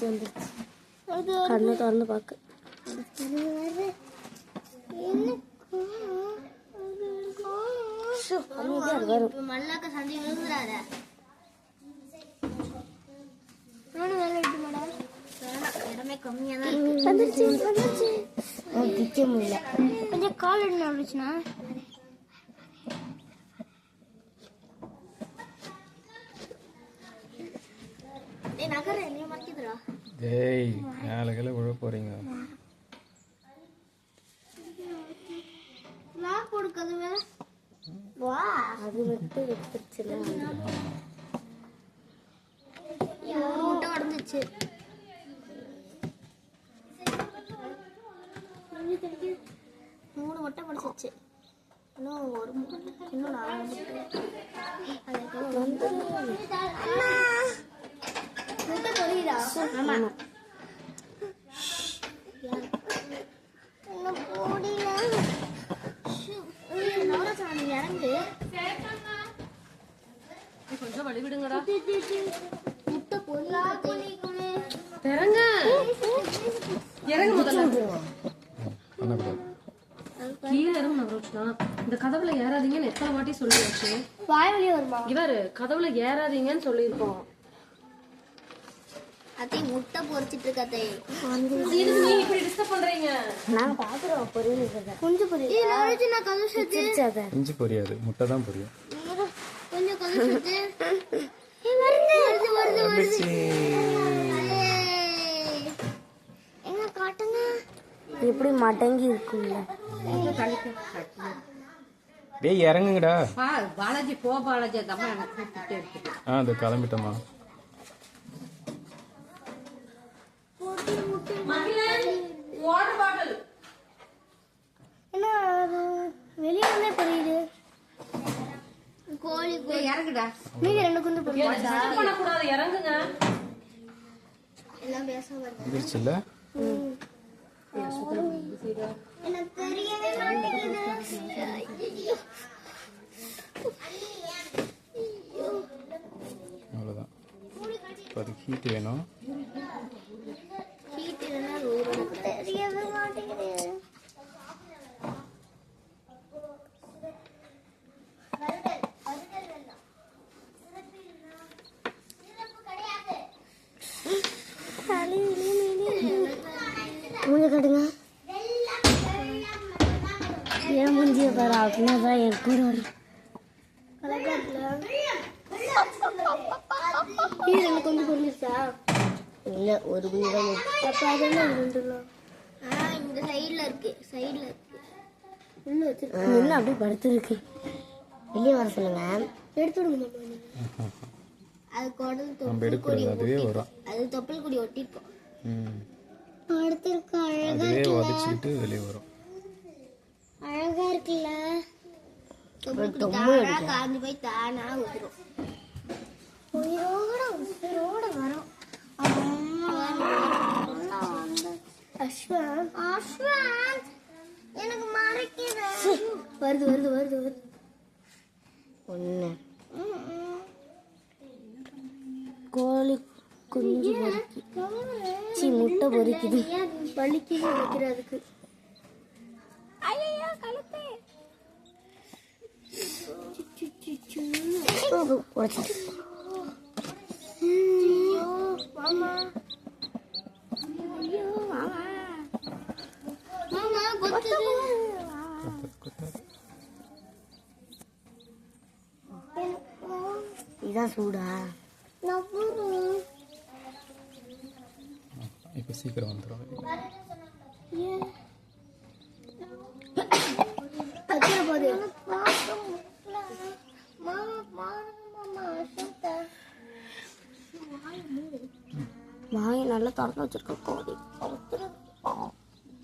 வந்துருச்சு. கண்ணை திறந்து பார்க்க மல்லாக்க சந்தி விழுந்துடாத. இடமே கம்மியா தான் வந்துருச்சு. திக்க முடியல. கொஞ்சம் கால் எடுத்து வந்துச்சுன்னா நகர நீ மறக்கிதுடா. டேய் நாளைக்கு விழ போறீங்க. லாக் கொடுக்கதுவே. வா அது விட்டு எடுத்துச்சுல. ஒரு முட்டை உடைஞ்சிச்சு. மூணு முட்டை படிச்சிச்சு. இன்னும் ஒரு முட்டை, இன்னும் 4 முட்டை. முட்டை பொரியுதா? ஆமா. கொஞ்சம் வழி விடுங்கடா. முட்டை பொரியுதா? இறங்க இறங்க முதல்ல. கீழே இறங்க நவரோஷ்னா. இந்த கதவுல ஏறாதீங்கன்னு எத்தனை வாட்டி சொல்லியாச்சு. வாய் வழியே வருமா? இவரு கதவுல ஏறாதீங்கன்னு சொல்லியிருக்கோம். அத்தை முட்டை பொரிச்சிட்டு இருக்காத்தே. இதுக்கு நீ இப்படி டிஸ்டர்ப் பண்றீங்க? நாங்க பாக்குறோம் பொரியல் கொஞ்சம் பொரியல். நான் கதவு சேர்த்து இஞ்சி பொரியாது, முட்டை தான் பொரியும். கொஞ்சம் கதவு சேர்த்து. வருது வருது வருது. எங்க காட்டுங்க. எப்படி மடங்கி இருக்குல்ல. டேய் இறங்குங்கடா. பாலாஜி போ பாலாஜி. அம்மா எனக்கு கூப்பிட்டு இருக்கு. அது கிளம்பிட்டோமா? என்ன வெளியே வந்தே புரியுது. கோழி இறங்குடா. நீங்க 2 குண்டு பண்ணக்கூடாது. இறங்குங்க. எல்லாம் பேசாம வந்துருச்சுல்ல. எனக்கு தெரியவே மாட்டேங்குது. அவ்வளோதான். இப்போ அதுக்கு ஹீட் வேணும். ஹீட் இல்லைன்னா தெரியவே மாட்டேங்குது. மூஞ்ச காட்டுங்க. ஏன் மூஞ்சிய பாரு. அப்படின்னாதான் என் கூட வரும். கொஞ்சம் பொரிஞ்சிருச்சா? இல்ல ஒரு குஞ்சு தான். அப்ப அதெல்லாம் இந்த சைடுல இருக்கு. சைடுல இருக்கு. உள்ள வச்சிருக்கேன். என்ன அப்படியே படுத்துருக்கு. வெளியே வர சொல்லுங்க. எடுத்து விடுங்க. அது குடல் தொப்புள் கொடி வரும். அது தொப்புள் கொடி ஒட்டிருக்கும். அடுத்திருக்கு. அதுவே உடைச்சிட்டு வெளியே வரும். அழகா இருக்குல்ல. காஞ்சி போய் தானா ஊத்துரும். உயிரோட வரும். அஸ்வான் அஸ்வான் எனக்கு மறைக்குது. வருது வருது வருது வருது. ஒண்ணு கோழி குஞ்சு பொறிக்கி முட்டை பொறிக்குது. வலிக்குது வைக்கிறதுக்கு. ஐயோ கழுத்து உடைச்சிட்டு. மாமா ஐயோ மாமா மாமா கொத்துது. இதான் சூடா. இப்போ சீக்கிரம் வந்துடும். வாயை நல்லா திறந்து வச்சிருக்க கோழி.